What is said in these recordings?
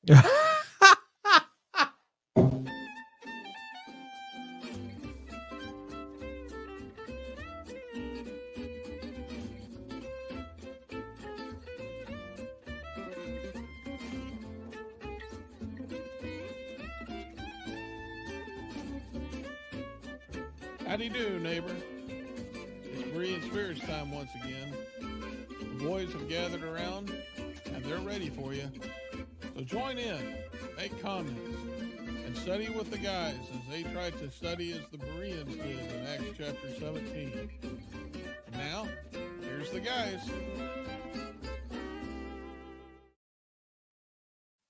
Howdy do, neighbor. It's Berean Spirits time once again. The boys have gathered around and they're ready for you. So join in, make comments, and study with the guys as they try to study as the Bereans did in Acts chapter 17. And now, here's the guys.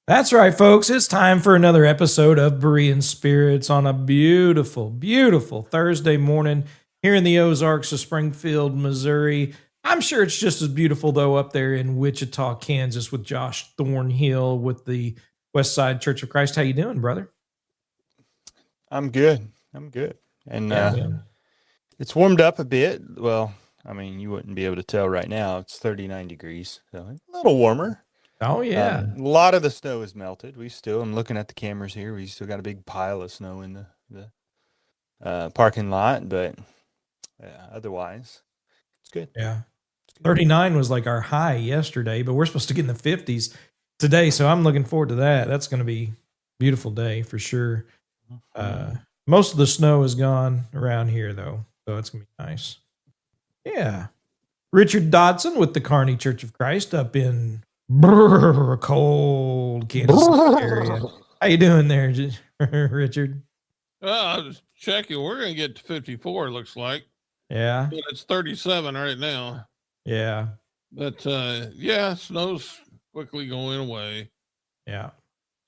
That's right, folks. It's time for another episode of Berean Spirits on a beautiful, beautiful Thursday morning here in the Ozarks of Springfield, Missouri. I'm sure it's just as beautiful, though, up there in Wichita, Kansas with Josh Thornhill with the Westside Church of Christ. How you doing, brother? I'm good. And it's warmed up a bit. Well, I mean, you wouldn't be able to tell right now. It's 39 degrees, so a little warmer. Oh, yeah. A lot of the snow is melted. I'm looking at the cameras here. We still got a big pile of snow in the parking lot, but otherwise, it's good. Yeah. 39 was like our high yesterday, but we're supposed to get in the 50s today, so I'm looking forward to that. That's going to be a beautiful day for sure. Most of the snow is gone around here, though, so it's going to be nice. Yeah. Richard Dodson with the Kearney Church of Christ up in cold Kansas City area. How you doing there, Richard? I was checking. We're going to get to 54, it looks like. Yeah. But it's 37 right now. Yeah. But, snow's quickly going away. Yeah.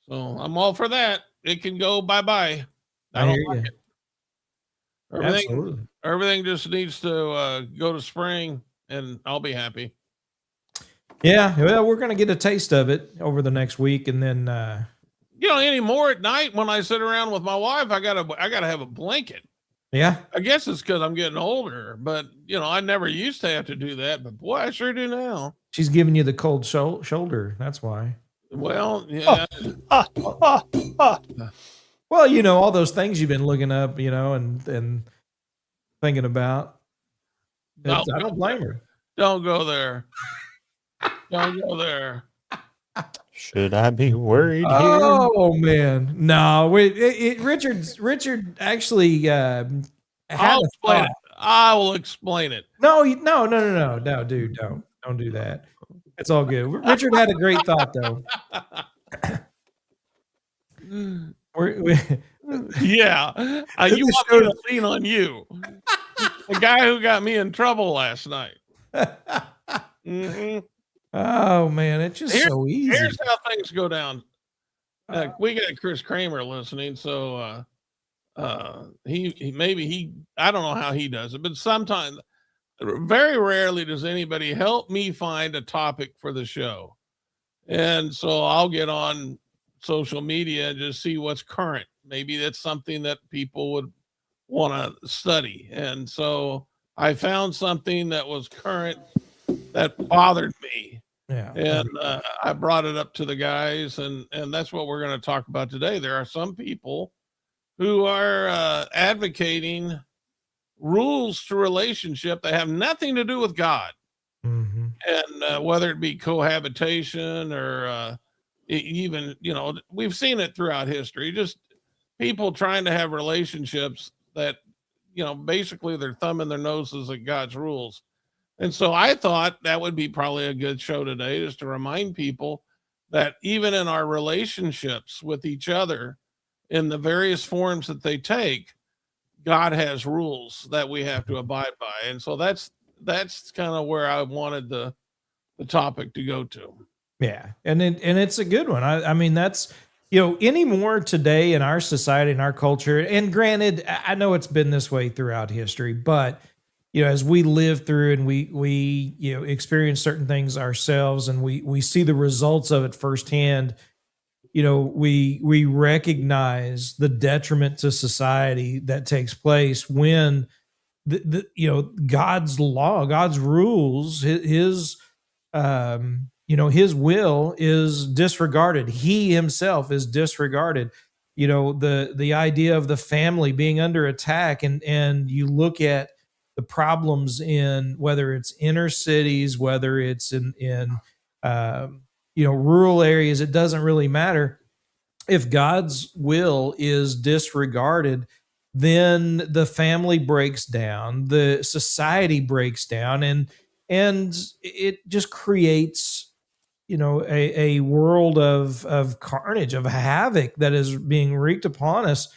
So I'm all for that. It can go bye-bye. I hear you. Everything just needs to go to spring, and I'll be happy. Yeah, well, we're going to get a taste of it over the next week, and then anymore at night when I sit around with my wife, I gotta have a blanket. Yeah, I guess it's because I'm getting older, but I never used to have to do that, but boy, I sure do now. She's giving you the cold shoulder. That's why. Well, yeah. Well, all those things you've been looking up, and thinking about. I don't blame her. Don't go there. Don't go there. Should I be worried here? Oh man, no. Richard actually had I'll explain it. I will explain it. No, dude, don't do that. It's all good. Richard had a great thought though. Yeah, you want me to lean on you, the guy who got me in trouble last night. Mm-hmm. Oh man, it's just so easy. Here's how things go down. We got Chris Kramer listening, so he I don't know how he does it, but sometimes, very rarely does anybody help me find a topic for the show, and so I'll get on social media and just see what's current. Maybe that's something that people would want to study, and so I found something that was current that bothered me. Yeah. And I brought it up to the guys, and that's what we're going to talk about today. There are some people who are advocating rules to relationship that have nothing to do with God. Mm-hmm. And whether it be cohabitation or even, we've seen it throughout history, just people trying to have relationships that, basically they're thumbing their noses at God's rules. And so I thought that would be probably a good show today, just to remind people that even in our relationships with each other, in the various forms that they take, God has rules that we have to abide by. And so that's kind of where I wanted the topic to go to. Yeah. And it's a good one. I mean, that's, anymore today in our society, in our culture, and granted, I know it's been this way throughout history, but as we live through and we experience certain things ourselves, and we see the results of it firsthand, we recognize the detriment to society that takes place when God's law, God's rules, his his will is disregarded. He himself is disregarded. The idea of the family being under attack, and you look at the problems in whether it's inner cities, whether it's in rural areas, it doesn't really matter. If God's will is disregarded, then the family breaks down, the society breaks down, and it just creates a world of carnage, of havoc that is being wreaked upon us,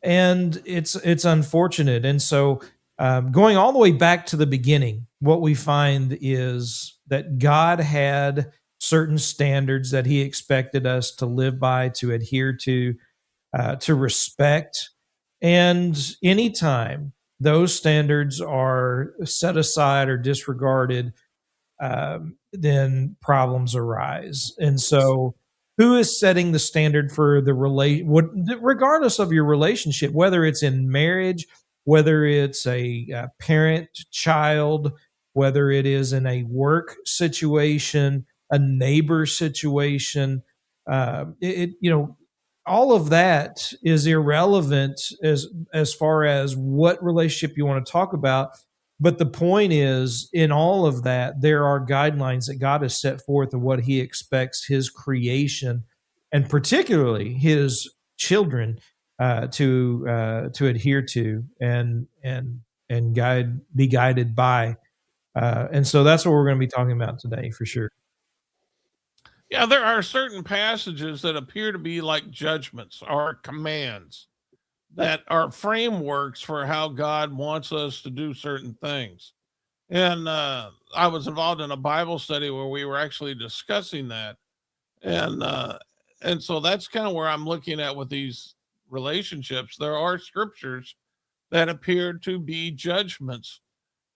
and it's unfortunate. And so, going all the way back to the beginning, what we find is that God had certain standards that He expected us to live by, to adhere to respect, and anytime those standards are set aside or disregarded, then problems arise. And so, who is setting the standard for regardless of your relationship, whether it's in marriage, whether it's a parent child, whether it is in a work situation, a neighbor situation, all of that is irrelevant as far as what relationship you want to talk about. But the point is, in all of that, there are guidelines that God has set forth of what He expects His creation, and particularly His children, to adhere to and be guided by. And so that's what we're going to be talking about today, for sure. Yeah, there are certain passages that appear to be like judgments or commands that are frameworks for how God wants us to do certain things. And I was involved in a Bible study where we were actually discussing that, and so that's kind of where I'm looking at with these relationships. There are scriptures that appear to be judgments,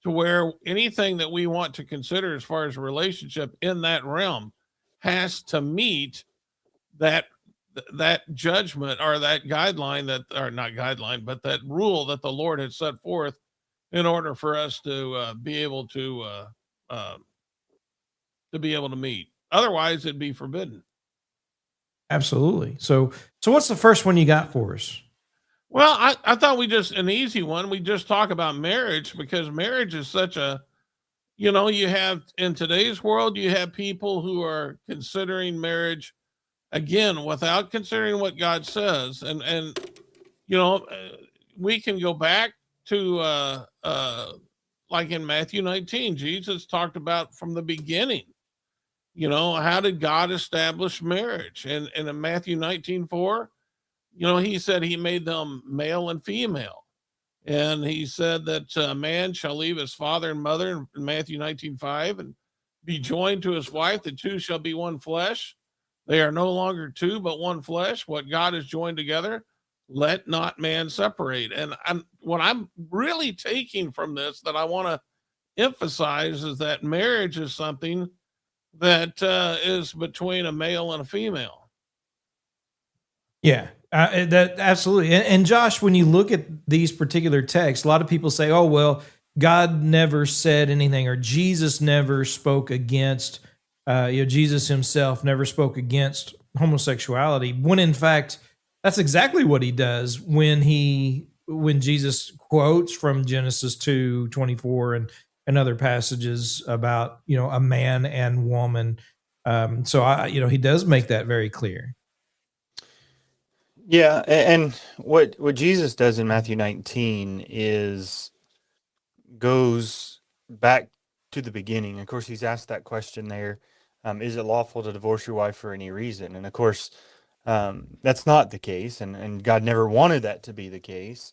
to where anything that we want to consider as far as a relationship in that realm has to meet that that judgment or that guideline, that or not guideline, but that rule that the Lord had set forth in order for us uh, to be able to meet. Otherwise, it'd be forbidden. Absolutely. So what's the first one you got for us? Well, I thought we just an easy one. We just talk about marriage, because marriage is such a, you have in today's world, you have people who are considering marriage again without considering what God says, and you know we can go back to like in Matthew 19, Jesus talked about from the beginning. How did God establish marriage? And in Matthew 19:4, he said he made them male and female. And he said that man shall leave his father and mother in Matthew 19:5 and be joined to his wife. The two shall be one flesh. They are no longer two, but one flesh. What God has joined together, let not man separate. And what I'm really taking from this that I want to emphasize is that marriage is something that is between a male and a female. Yeah, that absolutely. And Josh, when you look at these particular texts, a lot of people say, "Oh, well, God never said anything, or Jesus never spoke against." Jesus Himself never spoke against homosexuality. When in fact, that's exactly what He does when Jesus quotes from Genesis 2:24 and other passages about a man and woman. He does make that very clear. Yeah, and what Jesus does in Matthew 19 is goes back to the beginning. Of course, He's asked that question there. Is it lawful to divorce your wife for any reason? And of course, that's not the case, and God never wanted that to be the case.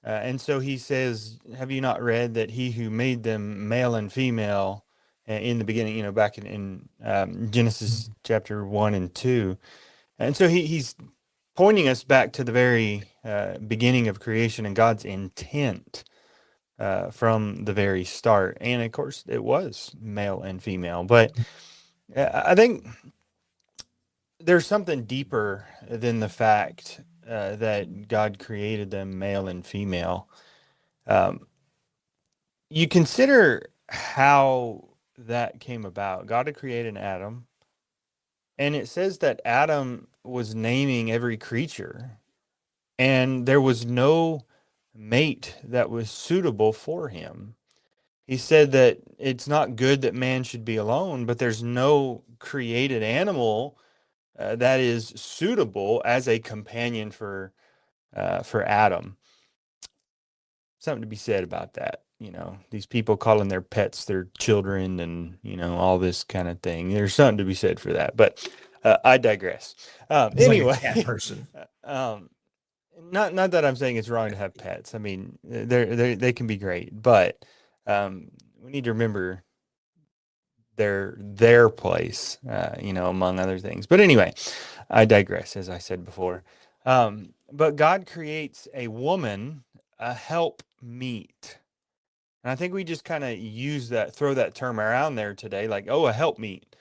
And so He says, have you not read that He who made them male and female in the beginning, back in Genesis chapter 1 and 2. And so he's pointing us back to the very beginning of creation and God's intent from the very start. And of course, it was male and female. But I think there's something deeper than the fact that God created them male and female. You consider how that came about. God had created Adam, And it says that Adam was naming every creature, and there was no mate that was suitable for him. He said that it's not good that man should be alone, but there's no created animal that is suitable as a companion for Adam. Something to be said about that. These people calling their pets their children, and all this kind of thing. There's something to be said for that. But I digress. He's like a Anyway, cat person. um, not that I'm saying it's wrong to have pets. I mean, they can be great, but we need to remember their place, among other things. But anyway, I digress, as I said before. But God creates a woman, a help meet. And I think we just kind of throw that term around there today, like, oh, a help meet.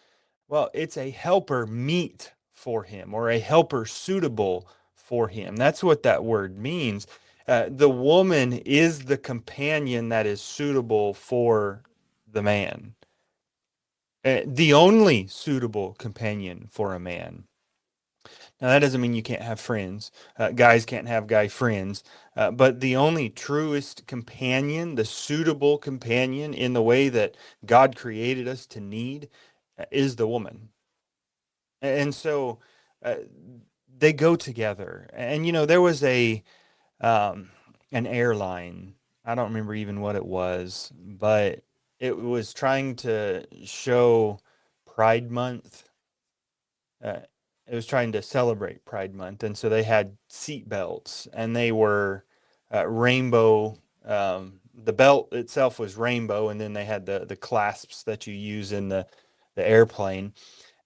Well, it's a helper meet for him, or a helper suitable for him. That's what that word means. The woman is the companion that is suitable for the man. The only suitable companion for a man. Now, that doesn't mean you can't have friends. Guys can't have guy friends. But the only truest companion, the suitable companion in the way that God created us to need, is the woman. And so they go together. And, there was an airline. I don't remember even what it was, but it was trying to show Pride Month. It was trying to celebrate Pride Month, and so they had seat belts, and they were rainbow. The belt itself was rainbow, and then they had the clasps that you use in the airplane,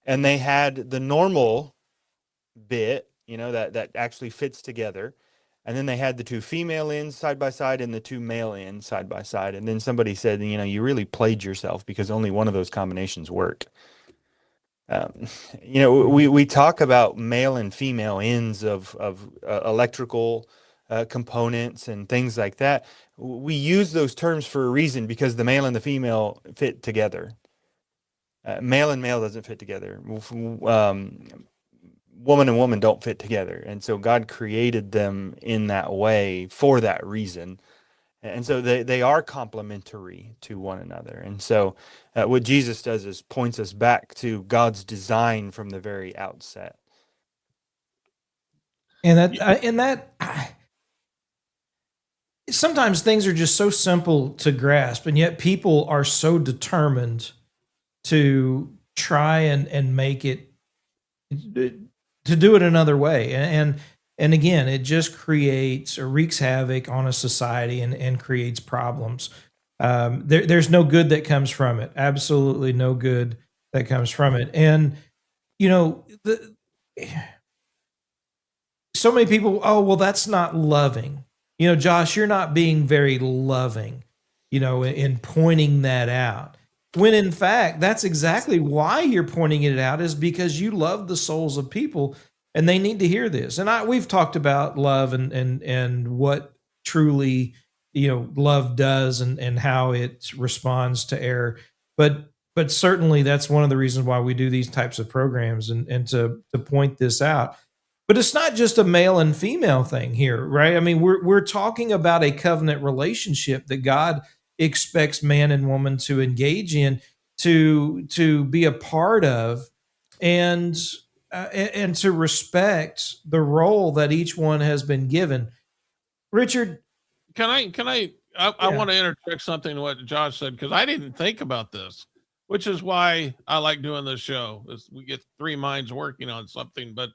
and they had the normal bit, that actually fits together. And then they had the two female ends side by side and the two male ends side by side. And then somebody said, you really played yourself because only one of those combinations work. We talk about male and female ends of electrical components and things like that. We use those terms for a reason, because the male and the female fit together. Male and male doesn't fit together. Woman and woman don't fit together. And so God created them in that way for that reason. And so they are complementary to one another. And so what Jesus does is points us back to God's design from the very outset. Sometimes things are just so simple to grasp, and yet people are so determined to try and make it, to do it another way. And again, it just creates or wreaks havoc on a society and creates problems. There's no good that comes from it. Absolutely no good that comes from it. And so many people, oh, well, that's not loving. Josh, you're not being very loving, in pointing that out. When in fact, that's exactly why you're pointing it out, is because you love the souls of people and they need to hear this. And we've talked about love and what truly, love does and how it responds to error. But certainly that's one of the reasons why we do these types of programs and to point this out. But it's not just a male and female thing here, right? I mean, we're talking about a covenant relationship that God expects man and woman to engage in, to be a part of, and to respect the role that each one has been given. Richard, I want to interject something to what Josh said, because I didn't think about this, which is why I like doing this show, is we get three minds working on something. But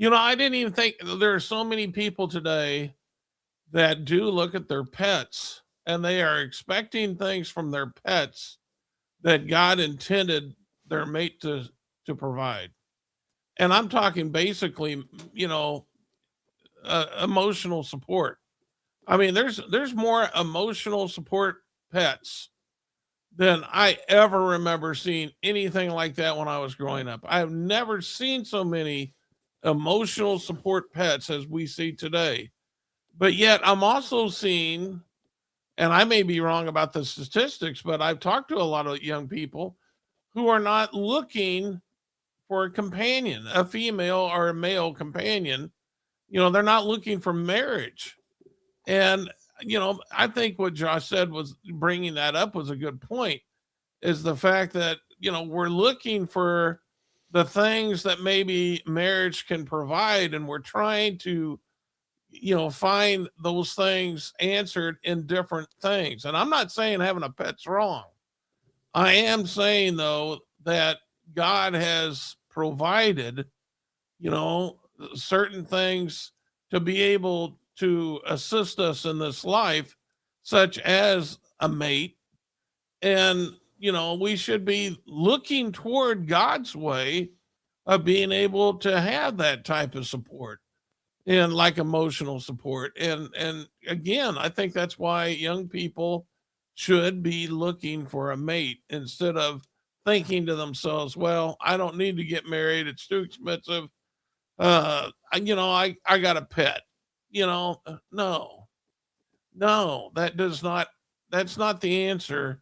I didn't even think there are so many people today that do look at their pets and they are expecting things from their pets that God intended their mate to provide. And I'm talking basically, emotional support. I mean, there's more emotional support pets than I ever remember seeing anything like that when I was growing up. I've never seen so many emotional support pets as we see today. But yet I'm also seeing, and I may be wrong about the statistics, but I've talked to a lot of young people who are not looking for a companion, a female or a male companion. They're not looking for marriage. And, I think what Josh said was bringing that up was a good point, is the fact that, we're looking for the things that maybe marriage can provide. And we're trying to, find those things answered in different things. And I'm not saying having a pet's wrong. I am saying, though, that God has provided, certain things to be able to assist us in this life, such as a mate. And, we should be looking toward God's way of being able to have that type of support and like emotional support. And again, I think that's why young people should be looking for a mate instead of thinking to themselves, well, I don't need to get married. It's too expensive. I got a pet, no, that's not the answer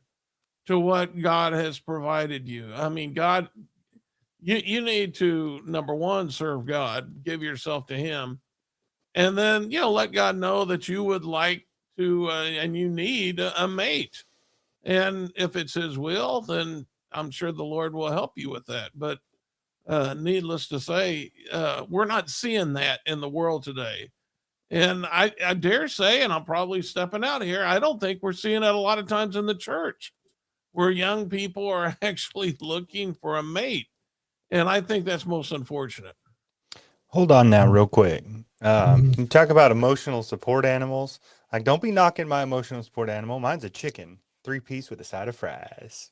to what God has provided you. I mean, God, you need to, number one, serve God, give yourself to him. And then, let God know that you would like to, and you need a mate. And if it's his will, then I'm sure the Lord will help you with that. But needless to say, we're not seeing that in the world today. And I dare say, and I'm probably stepping out here, I don't think we're seeing that a lot of times in the church, where young people are actually looking for a mate. And I think that's most unfortunate. Hold on now, real quick. You talk about emotional support animals. Like, don't be knocking my emotional support animal. Mine's a chicken, 3-piece with a side of fries.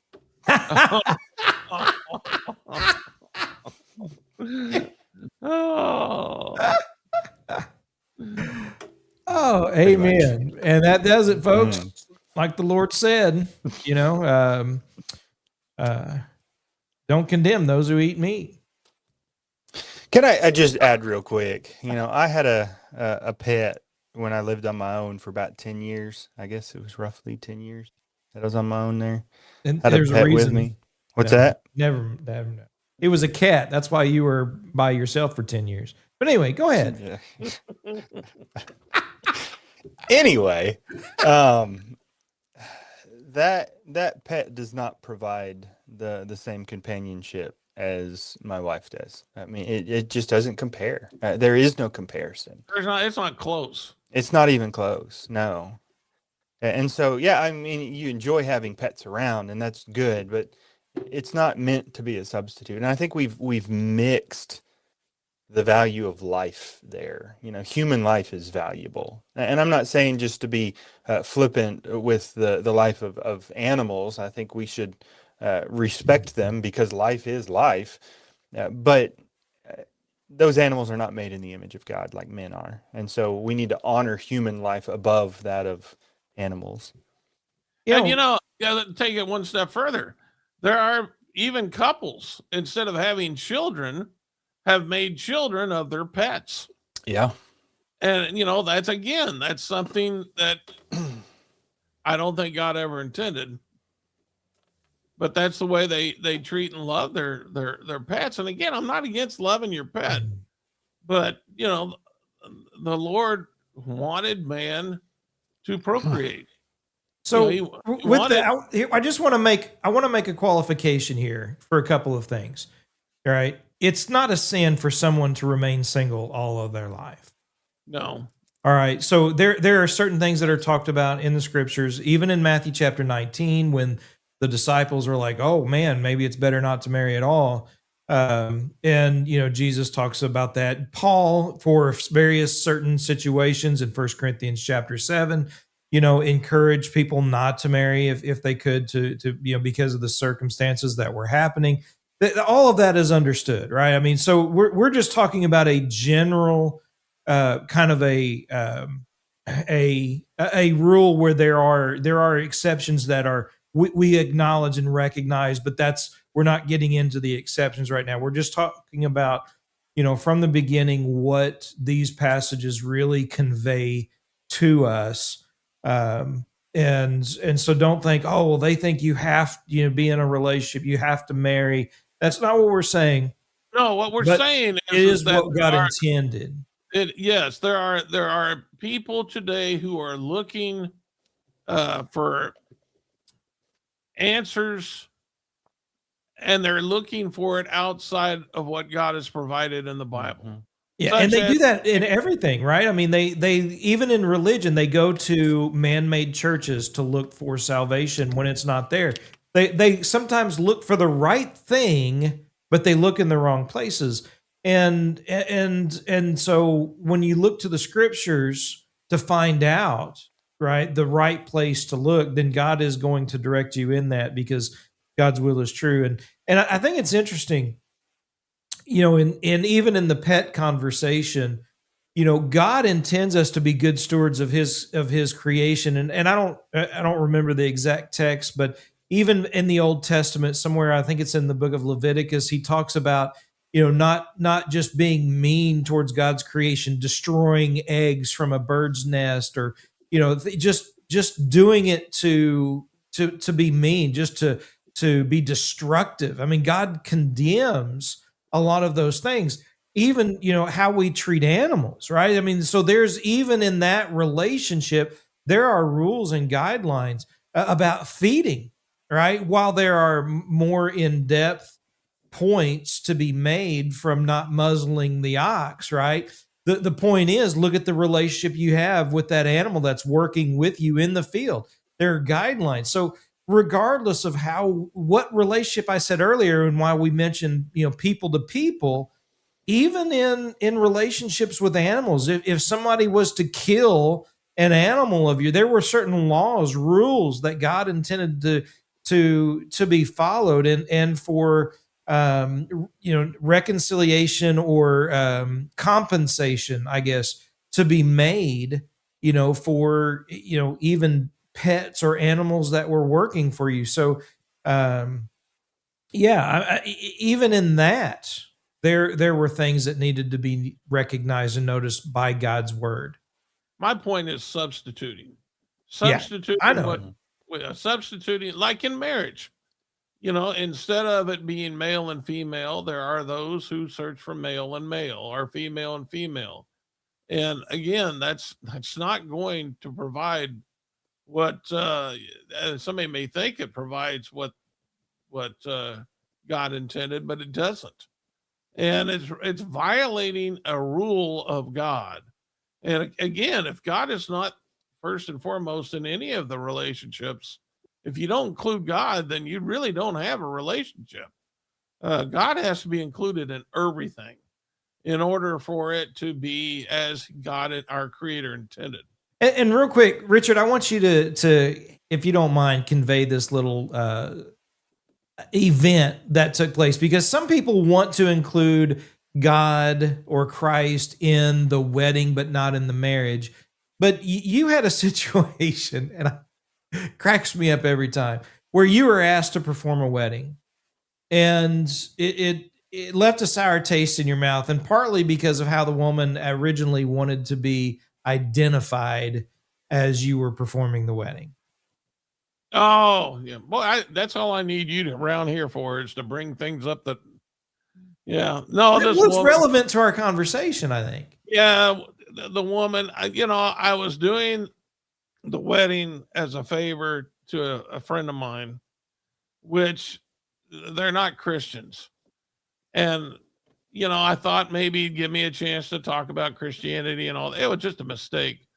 Oh, amen. And that does it, folks. Like the Lord said, don't condemn those who eat meat. Can I just add real quick? I had a pet when I lived on my own for about 10 years. I guess it was roughly 10 years that I was on my own there. And had a there's pet a reason. with me. What's that? Never. It was a cat. That's why you were by yourself for 10 years. But anyway, go ahead. Yeah. Anyway, that pet does not provide the same companionship as my wife does. I mean, it just doesn't compare. There is no comparison. It's not close. It's not even close. No. And so, yeah, I mean, you enjoy having pets around, and that's good, but it's not meant to be a substitute. And I think we've mixed the value of life there. Human life is valuable. And I'm not saying just to be flippant with the life of animals. I think we should respect them because life is life. But those animals are not made in the image of God like men are. And so we need to honor human life above that of animals. And take it one step further. There are even couples, instead of having children, have made children of their pets. Yeah. And, that's something that I don't think God ever intended. But that's the way they treat and love their pets. And again, I'm not against loving your pet, but the Lord wanted man to procreate. So I just want to make a qualification here for a couple of things. All right. It's not a sin for someone to remain single all of their life. No. All right. So there are certain things that are talked about in the scriptures, even in Matthew chapter 19, when the disciples were like, oh man, maybe it's better not to marry at all. And Jesus talks about that. Paul, for various certain situations in 1 Corinthians chapter 7, encourage people not to marry if they could to because of the circumstances that were happening. All of that is understood, right? I mean, so we're just talking about a general kind of a rule where there are exceptions that are we acknowledge and recognize, but we're not getting into the exceptions right now. We're just talking about from the beginning what these passages really convey to us. And so don't think, oh, well, they think you have be in a relationship, you have to marry. That's not what we're saying. No, what we're But saying it is is that what God intended. yes, there are people today who are looking for answers, and they're looking for it outside of what God has provided in the Bible. Mhm. Yeah, and Such they as do that in everything, right? I mean, they even in religion, they go to man-made churches to look for salvation when it's not there. They sometimes look for the right thing, but they look in the wrong places. And so when you look to the scriptures to find out, right, the right place to look, then God is going to direct you in that because God's will is true. And I think it's interesting, and even in the pet conversation, God intends us to be good stewards of his creation. And I don't remember the exact text, but even in the Old Testament, somewhere, I think it's in the book of Leviticus, he talks about, not just being mean towards God's creation, destroying eggs from a bird's nest, or, just doing it to be mean, just to be destructive. I mean, God condemns a lot of those things, even how we treat animals, right? I mean, so there's, even in that relationship, there are rules and guidelines about feeding, right? While there are more in-depth points to be made from not muzzling the ox, right? The point is, look at the relationship you have with that animal that's working with you in the field. There are guidelines. So regardless of what relationship I said earlier, and why we mentioned, people to people, even in relationships with animals, if somebody was to kill an animal of you, there were certain laws, rules that God intended to be followed, and for reconciliation, or compensation, I guess, to be made, for even pets or animals that were working for you. So um yeah, even in that, there were things that needed to be recognized and noticed by God's word. my point is substituting, Yeah, I substituting know. what substituting, like in marriage. Instead of it being male and female, there are those who search for male and male, or female and female. And again, that's not going to provide what somebody may think it provides, what God intended, but it doesn't. And it's violating a rule of God. And again, if God is not first and foremost in any of the relationships, if you don't include God, then you really don't have a relationship. God has to be included in everything in order for it to be as God, our Creator, intended. And real quick, Richard, I want you to, if you don't mind, convey this little event that took place, because some people want to include God or Christ in the wedding, but not in the marriage. But you had a situation, and it cracks me up every time, where you were asked to perform a wedding, and it left a sour taste in your mouth, and partly because of how the woman originally wanted to be identified as you were performing the wedding. Oh, yeah. Well, that's all I need you around here for, is to bring things up that, yeah. No, this Well, it's woman, relevant to our conversation, I think. yeah, the woman, I was doing the wedding as a favor to a friend of mine, which they're not Christians. And, I thought maybe he'd give me a chance to talk about Christianity and all. It was just a mistake.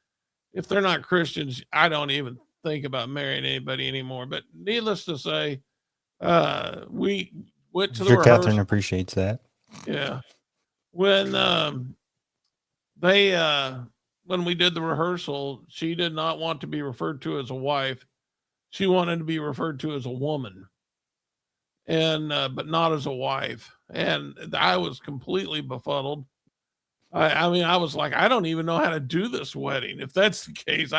If they're not Christians, I don't even think about marrying anybody anymore. But needless to say, we went to I'm the sure Catherine rehearsal. appreciates that. Yeah. When they when we did the rehearsal, she did not want to be referred to as a wife. She wanted to be referred to as a woman, and but not as a wife. And I was completely befuddled. I mean, I was like, I don't even know how to do this wedding. If that's the case,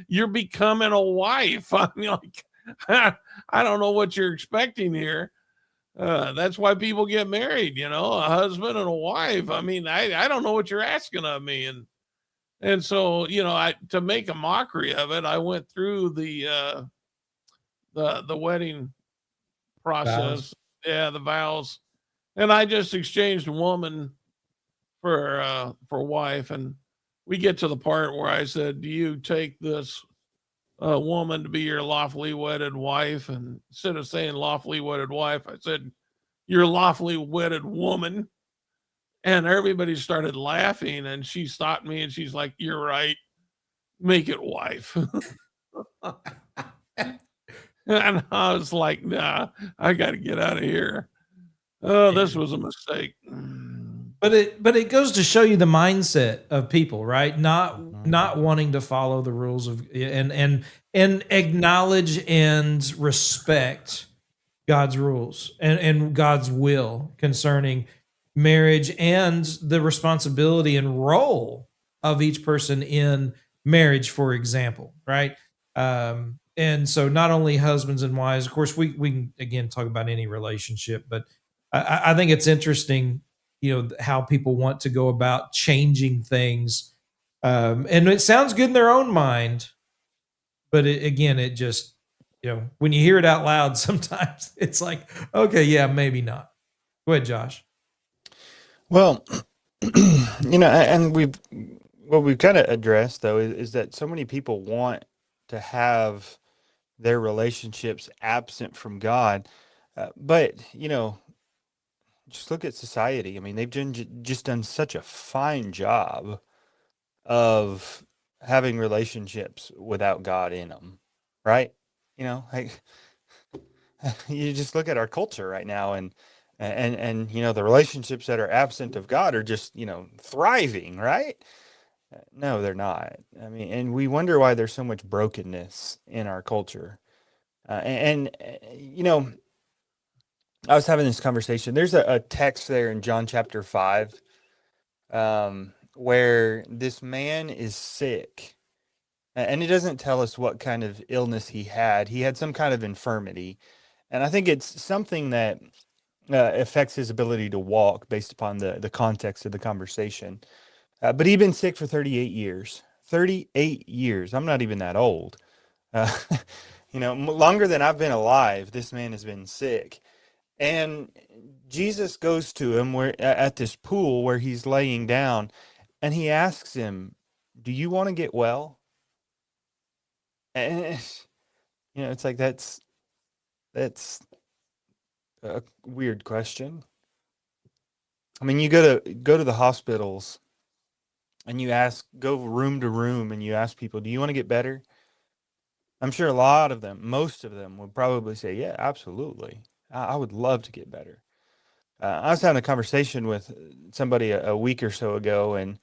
you're becoming a wife. I mean, like, I don't know what you're expecting here. That's why people get married, a husband and a wife. I mean, I don't know what you're asking of me. And so, I, to make a mockery of it, I went through the wedding Vows. process. Yeah, the vows. And I just exchanged woman for wife, and we get to the part where I said, "Do you take this woman to be your lawfully wedded wife?" And instead of saying lawfully wedded wife, I said, "Your lawfully wedded woman." And everybody started laughing, and she stopped me and she's like, "You're right. Make it wife." And I was like, "Nah, I got to get out of here. Oh, this was a mistake." But it goes to show you the mindset of people, right? Mhm. Not wanting to follow the rules of and acknowledge and respect God's rules and God's will concerning marriage and the responsibility and role of each person in marriage, for example, right? And so not only husbands and wives, of course, we can again talk about any relationship, but I think it's interesting, how people want to go about changing things. And it sounds good in their own mind, but again, it just, when you hear it out loud, sometimes it's like, okay, yeah, maybe not. Go ahead, Josh. Well, and what we've kind of addressed though is that so many people want to have their relationships absent from God, but just look at society. I mean, they've just done such a fine job of having relationships without God in them, right? Like you just look at our culture right now, and the relationships that are absent of God are just thriving, right? No, they're not. I mean, and we wonder why there's so much brokenness in our culture. I was having this conversation. There's a text there in John chapter 5, where this man is sick. And it doesn't tell us what kind of illness he had. He had some kind of infirmity. And I think it's something that affects his ability to walk based upon the context of the conversation. But he'd been sick for 38 years. 38 years. I'm not even that old. Uh, longer than I've been alive, this man has been sick. And Jesus goes to him at this pool where he's laying down, and he asks him, "Do you want to get well?" And it's like that's a weird question. I mean, you go to the hospitals and go room to room and you ask people, "Do you want to get better?" I'm sure a lot of them, most of them would probably say, "Yeah, absolutely. I would love to get better." I was having a conversation with somebody a week or so ago, and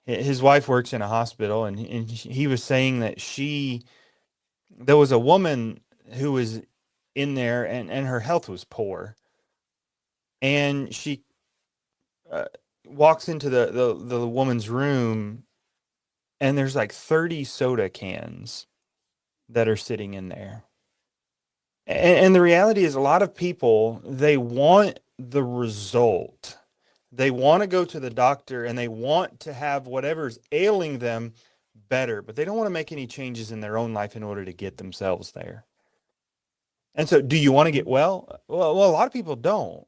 his wife works in a hospital, and he was saying that there was a woman who was in there, and her health was poor, and she uh, walks into the woman's room, and there's like 30 soda cans that are sitting in there. And the reality is, a lot of people, they want the result. They want to go to the doctor and they want to have whatever's ailing them better, but they don't want to make any changes in their own life in order to get themselves there. And so, do you want to get well? Well, a lot of people don't.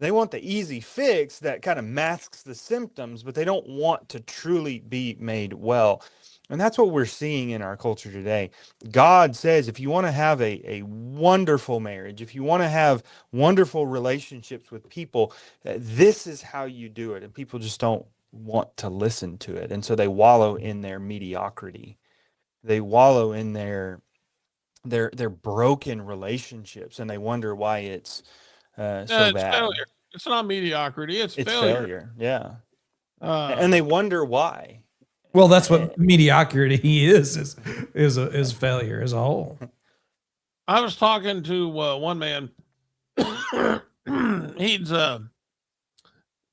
They want the easy fix that kind of masks the symptoms, but they don't want to truly be made well. And that's what we're seeing in our culture today. God says if you want to have a wonderful marriage, if you want to have wonderful relationships with people, this is how you do it. And people just don't want to listen to it. And so they wallow in their mediocrity. They wallow in their broken relationships, and they wonder why it's so It's bad. failure. It's not mediocrity. It's It's failure. failure. Yeah. Uh, And they wonder why. Well, that's what mediocrity is failure as a whole. I was talking to one man. He's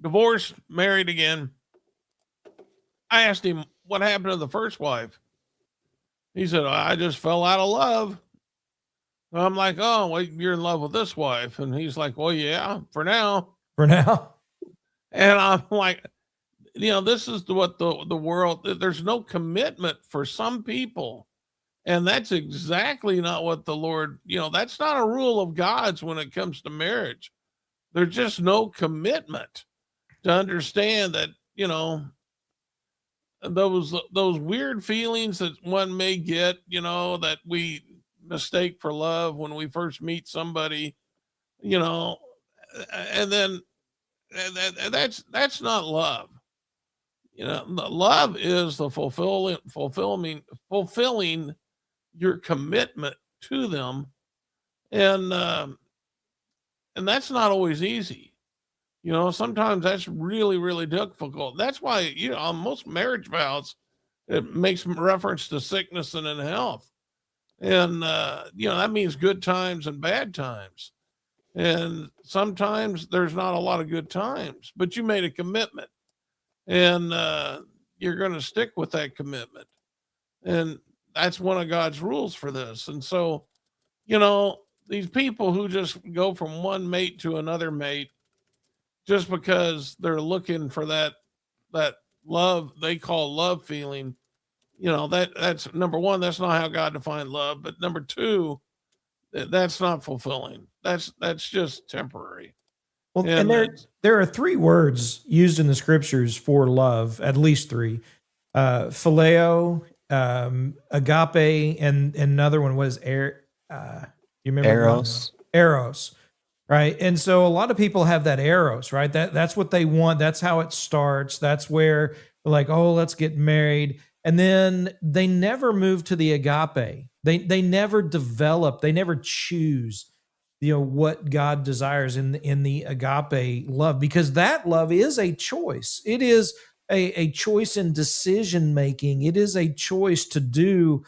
divorced, married again. I asked him what happened to the first wife. He said, "I just fell out of love." I'm like, "Oh, well, you're in love with this wife." And he's like, "Well, yeah, for now." For now. And I'm like, this is what the world, there's no commitment for some people. And that's exactly not what the Lord, that's not a rule of God's when it comes to marriage. there's just no commitment to understand that, you know, those weird feelings that one may get, you know, that we mistake for love when we first meet somebody, you know, and then that's not love. You know, the love is the fulfilling your commitment to them, and and that's not always easy. You know, sometimes that's really, really difficult. That's why, you know, on most marriage vows, it makes reference to sickness and in health. And, you know, that means good times and bad times. And sometimes there's not a lot of good times, but you made a commitment and you're going to stick with that commitment. And that's one of God's rules for this. And so, you know, these people who just go from one mate to another mate just because they're looking for that love they call love feeling, you know, that's number one, that's not how God defined love. But number two, that's not fulfilling. That's just temporary. Well, and And there are three words used in the scriptures for love, at least three: phileo, agape, and another one was air. You remember Eros. Eros, right? And so a lot of people have that eros, right? That's what they want. That's how it starts. That's where they're like, oh, let's get married, and then they never move to the agape. They never develop. They never choose, you know, what God desires in the agape love, because that love is a choice. It is a choice in decision making. It is a choice to do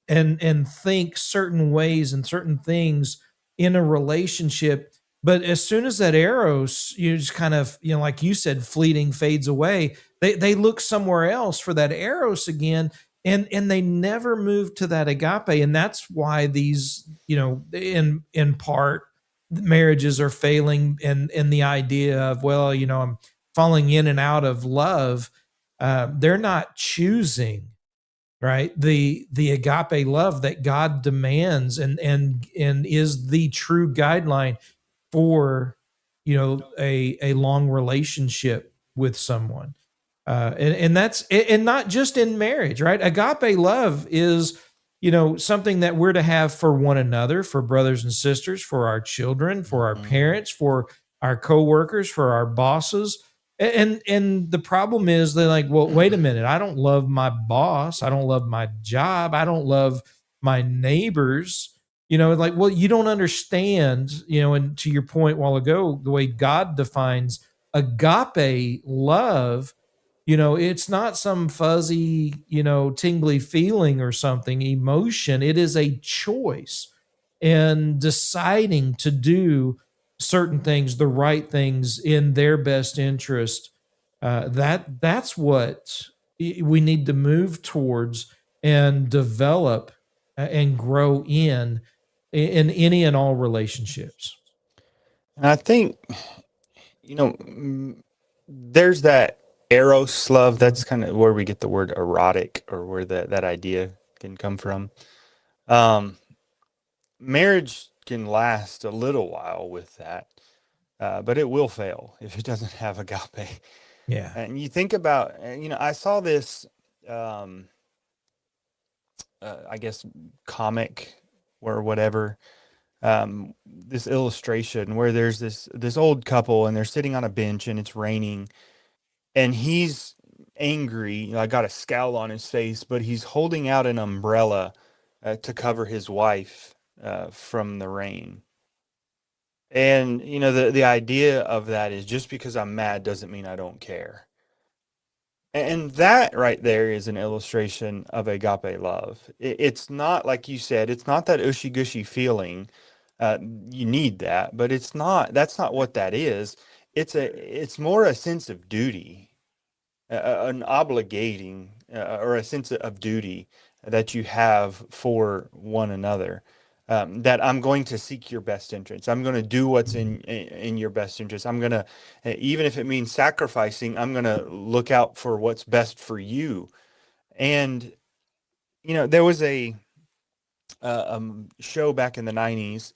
and think certain ways and certain things in a relationship. But as soon as that eros, you just kind of, you know, like you said, fleeting fades away, they look somewhere else for that eros again, and they never move to that agape. And that's why these, you know, in part, marriages are failing, and the idea of, well, you know, I'm falling in and out of love. They're not choosing, right, the agape love that God demands, and is the true guideline for, you know, a long relationship with someone. And that's, and not just in marriage, right? Agape love is, you know, something that we're to have for one another, for brothers and sisters, for our children, for our parents, for our coworkers, for our bosses. And the problem is, they're like, well, wait a minute, I don't love my boss, I don't love my job, I don't love my neighbors. You know, like, well, you don't understand, you know, and to your point a while ago, the way God defines agape love, you know, it's not some fuzzy, you know, tingly feeling or something, emotion. It is a choice, and deciding to do certain things, the right things in their best interest. That's what we need to move towards and develop, and grow in any and all relationships. And I think, you know, there's that eros love. That's kind of where we get the word erotic, or where that idea can come from. Um, Marriage can last a little while with that, but it will fail if it doesn't have agape. Yeah. And you think about, you know, I saw this, um, I guess, comic or whatever, this illustration where there's this old couple, and they're sitting on a bench, and it's raining, and he's angry. You know, I got a scowl on his face, but he's holding out an umbrella to cover his wife from the rain. And you know, the idea of that is, just because I'm mad doesn't mean I don't care. And that right there is an illustration of agape love. It's not, like you said, it's not that ushy gushy feeling. You need that, but it's not. That's not what that is. It's more a sense of duty, an obligating, or a sense of duty that you have for one another. That I'm going to seek your best interest. I'm going to do what's in your best interest. I'm going to, even if it means sacrificing, I'm going to look out for what's best for you. And you know, there was a show back in the '90s,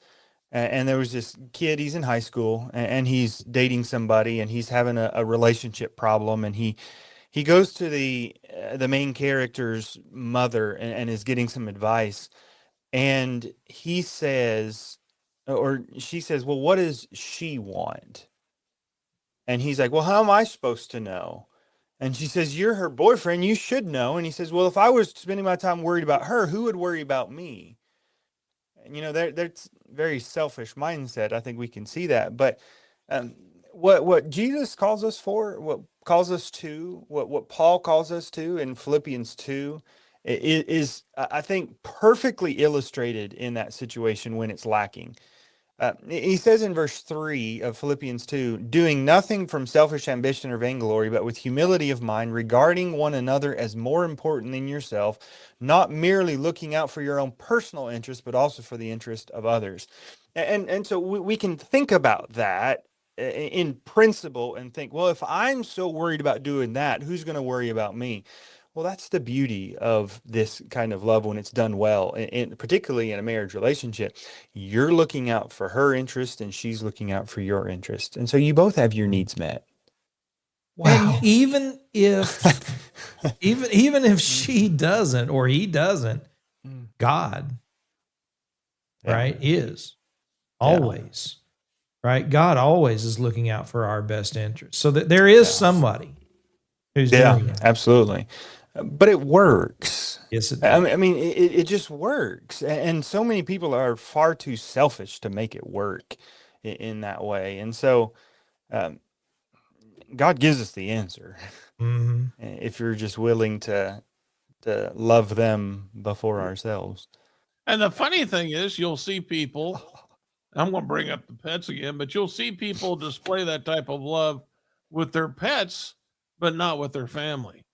And there was this kid, he's in high school, and he's dating somebody, and he's having a relationship problem, and he goes to the main character's mother, and is getting some advice, and he says, or she says, well, what does she want? And he's like, well, how am I supposed to know? And she says, you're her boyfriend, you should know. And he says, well, if I was spending my time worried about her, who would worry about me? And that's very selfish mindset. I think we can see that. But um, what Jesus calls us for, what calls us to, what Paul calls us to in Philippians 2 is, I think, perfectly illustrated in that situation when it's lacking. He says in verse 3 of Philippians 2, doing nothing from selfish ambition or vainglory, but with humility of mind, regarding one another as more important than yourself, not merely looking out for your own personal interest, but also for the interest of others. And so we can think about that in principle and think, well, if I'm so worried about doing that, who's going to worry about me? Well, that's the beauty of this kind of love when it's done well, and particularly in a marriage relationship. You're looking out for her interest and she's looking out for your interest. And so you both have your needs met. And even if even if she doesn't or he doesn't, God, Yeah. right, is Yeah. always, right? God always is looking out for our best interest. So that there is Yeah. somebody who's Yeah, doing it. absolutely. But it works. Yes, it I does. mean, it just works. And so many people are far too selfish to make it work in that way. And so um, God gives us the answer Mhm. if you're just willing to love them before ourselves. And the funny thing is, you'll see people, I'm going to bring up the pets again, but you'll see people display that type of love with their pets, but not with their family.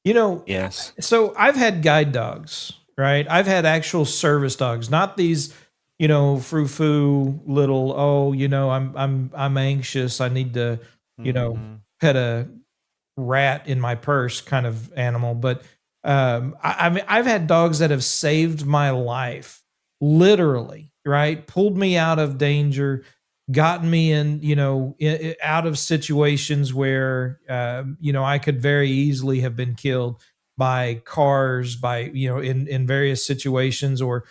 You know, Yes. so I've had guide dogs, right? I've had actual service dogs, not these, frou-frou little, I'm anxious, I need to, Mhm. pet a rat in my purse kind of animal. But I mean, I've had dogs that have saved my life, literally, right? Pulled me out of danger, gotten me in, out of situations where, I could very easily have been killed by cars, by, in various situations, or,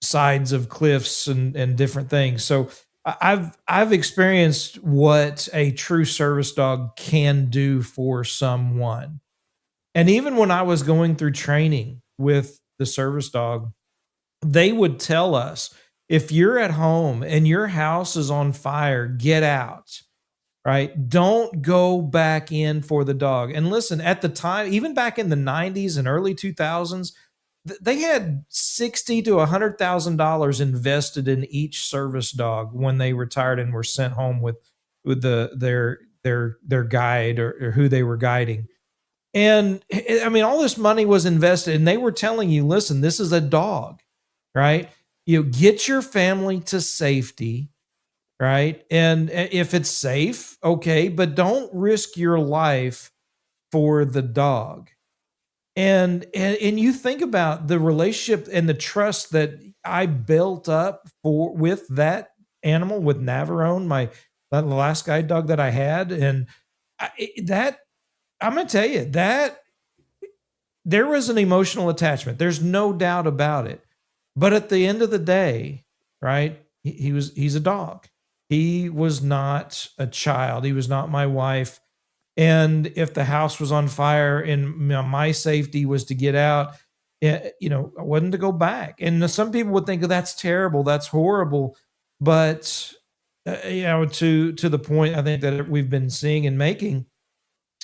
sides of cliffs and different things. So I've experienced what a true service dog can do for someone. And even when I was going through training with the service dog, they would tell us, if you're at home and your house is on fire, get out. Right? Don't go back in for the dog. And listen, at the time, even back in the 90s and early 2000s, they had $60,000 to $100,000 invested in each service dog when they retired and were sent home with their guide, or who they were guiding. And I mean, all this money was invested, and they were telling you, listen, this is a dog, right? Get your family to safety, right? And if it's safe, okay, but don't risk your life for the dog. And you think about the relationship and the trust that I built up with that animal, with Navarone, the last guide dog that I had. And that, I'm going to tell you, that there was an emotional attachment. There's no doubt about it. But at the end of the day, right, he's a dog. He was not a child. He was not my wife. And if the house was on fire and my safety was to get out, I wasn't to go back. And some people would think, oh, that's terrible, that's horrible. But to the point I think that we've been seeing and making,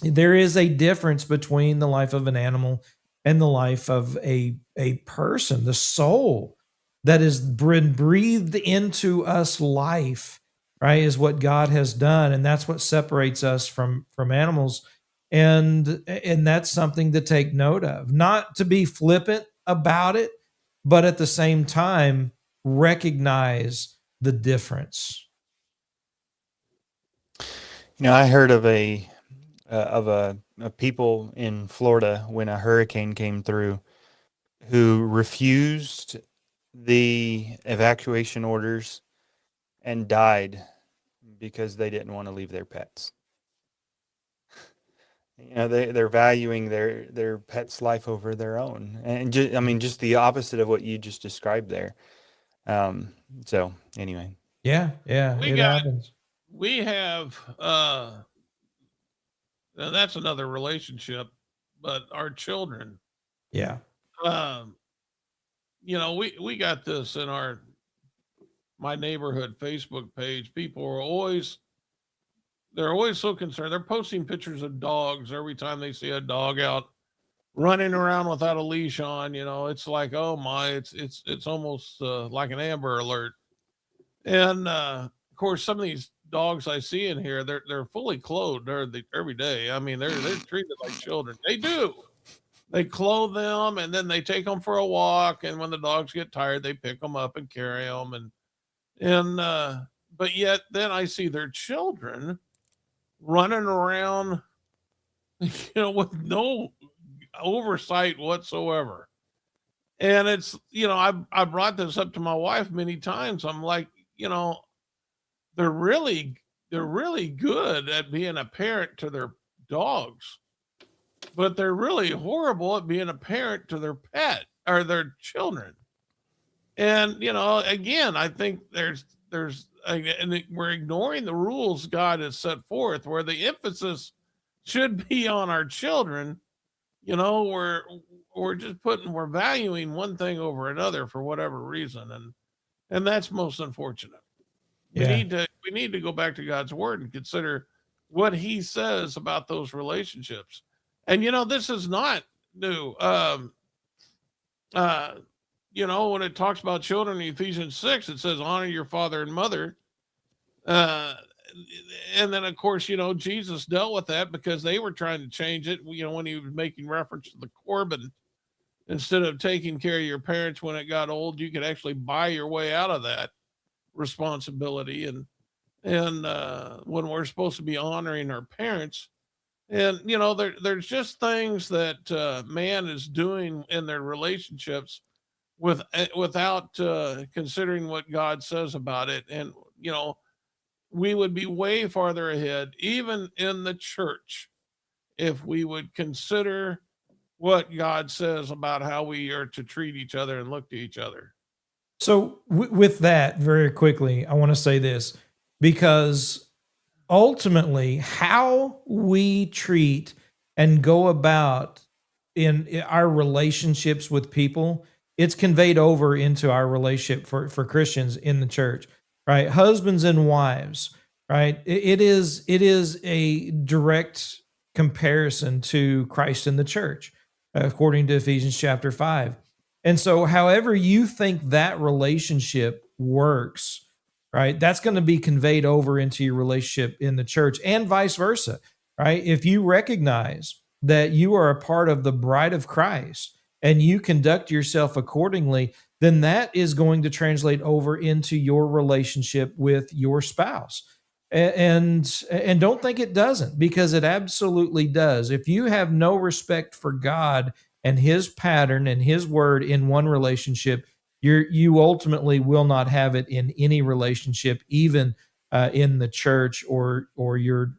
there is a difference between the life of an animal and the life of a person. The soul that has been breathed into us life, right, is what God has done, and that's what separates us from animals. And that's something to take note of, not to be flippant about it, but at the same time recognize the difference. I heard of a people in Florida when a hurricane came through who refused the evacuation orders and died because they didn't want to leave their pets. They're valuing their pet's life over their own, and just the opposite of what you just described there. So anyway, Yeah, We it got happens. we have now that's another relationship, but our children, Yeah. um, we got this in my neighborhood Facebook page. People are always they're always so concerned. They're posting pictures of dogs every time they see a dog out running around without a leash on. It's like, oh my, it's almost like an Amber Alert. And of course, some of these dogs I see in here, they're fully clothed every day. I mean, they're treated like children. They do. They clothe them and then they take them for a walk. And when the dogs get tired, they pick them up and carry them. And but yet then I see their children running around, with no oversight whatsoever. And it's, I brought this up to my wife many times. I'm like, you know, they're really they're really good at being a parent to their dogs, but they're really horrible at being a parent to their pet or their children. And again, I think and we're ignoring the rules God has set forth, where the emphasis should be on our children. We're just we're valuing one thing over another for whatever reason, and that's most unfortunate. Yeah. We need to go back to God's word and consider what He says about those relationships. And this is not new. Uh, when it talks about children in Ephesians 6, it says, honor your father and mother. Uh, and then, of course, Jesus dealt with that because they were trying to change it, when he was making reference to the Corbin. Instead of taking care of your parents when it got old, you could actually buy your way out of that responsibility. And when we're supposed to be honoring our parents, and there's just things that man is doing in their relationships without considering what God says about it. And we would be way farther ahead, even in the church, if we would consider what God says about how we are to treat each other and look to each other. So with that, very quickly, I want to say this because ultimately, how we treat and go about in our relationships with people, it's conveyed over into our relationship for Christians in the church, right? Husbands and wives, right? It is a direct comparison to Christ in the church, according to Ephesians chapter 5. And so, however you think that relationship works, right, that's going to be conveyed over into your relationship in the church and vice versa, right? If you recognize that you are a part of the bride of Christ and you conduct yourself accordingly, then that is going to translate over into your relationship with your spouse. And don't think it doesn't, because it absolutely does. If you have no respect for God and his pattern and his word in one relationship, you ultimately will not have it in any relationship, even in the church or your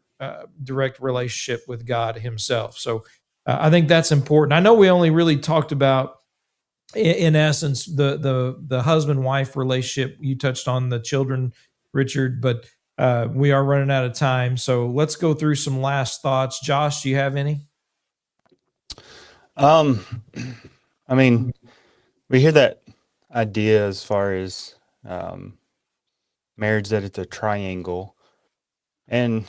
direct relationship with God himself. So I think that's important. I know we only really talked about, in essence, the husband wife relationship. You touched on the children, Richard, but we are running out of time. So let's go through some last thoughts. Josh, do you have any? I mean, we hear that idea as far as marriage, that it's a triangle, and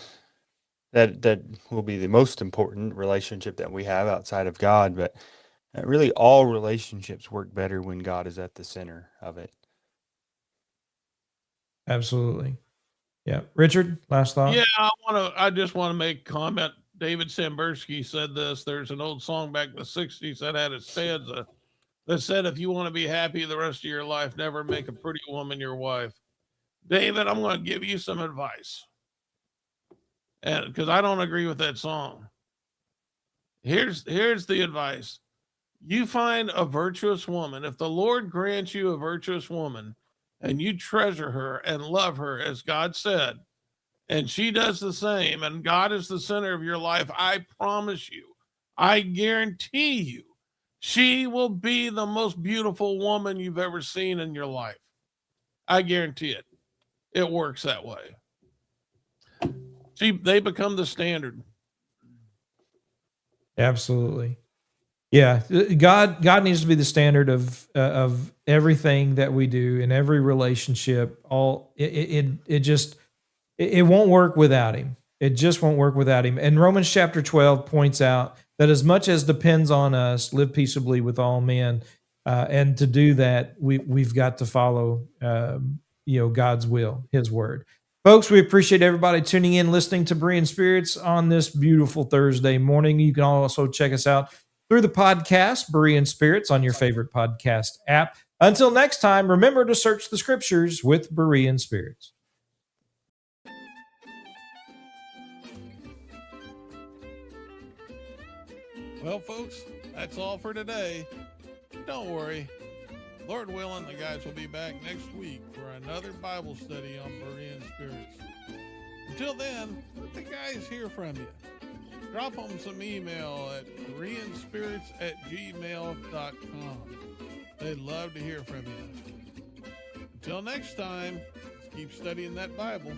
that will be the most important relationship that we have outside of God. But really, all relationships work better when God is at the center of it. Absolutely. Yeah. Richard, last thought? Yeah, I just want to make a comment. David Sambursky said this. There's an old song back in the 60s that had a stanza that said, if you want to be happy the rest of your life, never make a pretty woman your wife. David, I'm going to give you some advice. And because I don't agree with that song. Here's the advice. You find a virtuous woman. If the Lord grants you a virtuous woman and you treasure her and love her as God said, and she does the same, and God is the center of your life, I promise you, I guarantee you, she will be the most beautiful woman you've ever seen in your life. I guarantee it. It works that way. They become the standard. Absolutely. Yeah, God needs to be the standard of everything that we do in every relationship. It won't work without him. It just won't work without him. And Romans chapter 12 points out that as much as depends on us, live peaceably with all men. And to do that, we've got to follow, God's will, His word. Folks, we appreciate everybody tuning in, listening to Berean Spirits on this beautiful Thursday morning. You can also check us out through the podcast, Berean Spirits, on your favorite podcast app. Until next time, remember to search the scriptures with Berean Spirits. Well, folks, that's all for today. Don't worry. Lord willing, the guys will be back next week for another Bible study on Berean Spirits. Until then, let the guys hear from you. Drop them some email at bereanspirits@gmail.com. They'd love to hear from you. Until next time, let's keep studying that Bible.